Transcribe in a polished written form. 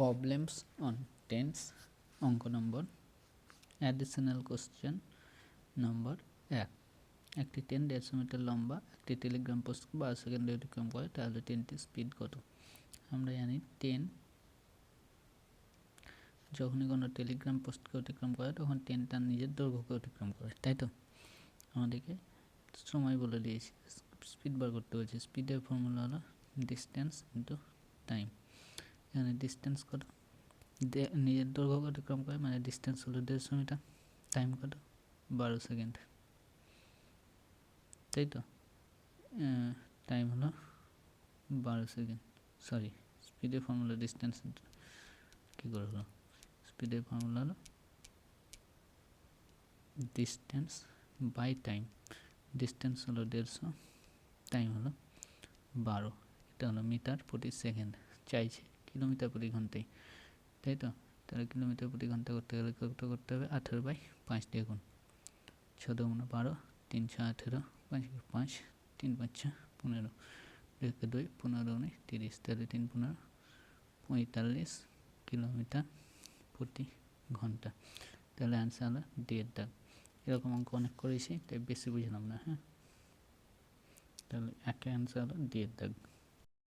Problems on tense অঙ্ক নম্বর additional question number 1। একটি train 150 metre লম্বা একটি টেলিগ্রাম পোস্ট 12 সেকেন্ডে অতিক্রম করে, তাহলে ট্রেনটির স্পিড কত? আমরা জানি ট্রেন যখনই কোনো টেলিগ্রাম পোস্টকে অতিক্রম করে তখন ট্রেন তার নিজের দৈর্ঘ্যকে অতিক্রম করে, তাই তো? আমাদেরকে সময় বলে দিয়েছি, স্পিড বার করতে হয়েছে। স্পিডের ফর্মুলা হলো ডিস্টেন্স ইন্টু টাইম। এখানে ডিস্টেন্স কত? নিজের দৈর্ঘ্য অতিক্রম করে, মানে ডিস্টেন্স হলো 150 মিটার, টাইম কত? 12 সেকেন্ড, তাই তো? টাইম হলো 12 সেকেন্ড। সরি, স্পিডের ফর্মুলা ডিস্টেন্স কী করে হলো? স্পিডের ফর্মুলা হলো ডিস্টেন্স বাই টাইম। ডিস্টেন্স হলো 150, টাইম হলো 12, এটা হলো মিটার প্রতি সেকেন্ড, চাইছে কিলোমিটার প্রতি ঘন্টায়, তাই তো? তাহলে কিলোমিটার প্রতি ঘন্টা করতে গেলে কত করতে হবে? 18/5 দিয়ে গুণ। 6 × 12, 3 × 18, 5 × 5, 3 × 5 = 15, 2 × 2 = 15, 30, তাহলে 3 × 15 = 45 কিলোমিটার প্রতি ঘন্টা। তাহলে অ্যান্সার হলো D-এর দাগ। এরকম অঙ্ক অনেক করেছি, তাই বেশি বুঝলাম না। হ্যাঁ, তাহলে একটা অ্যান্সার হলো D-এর দাগ।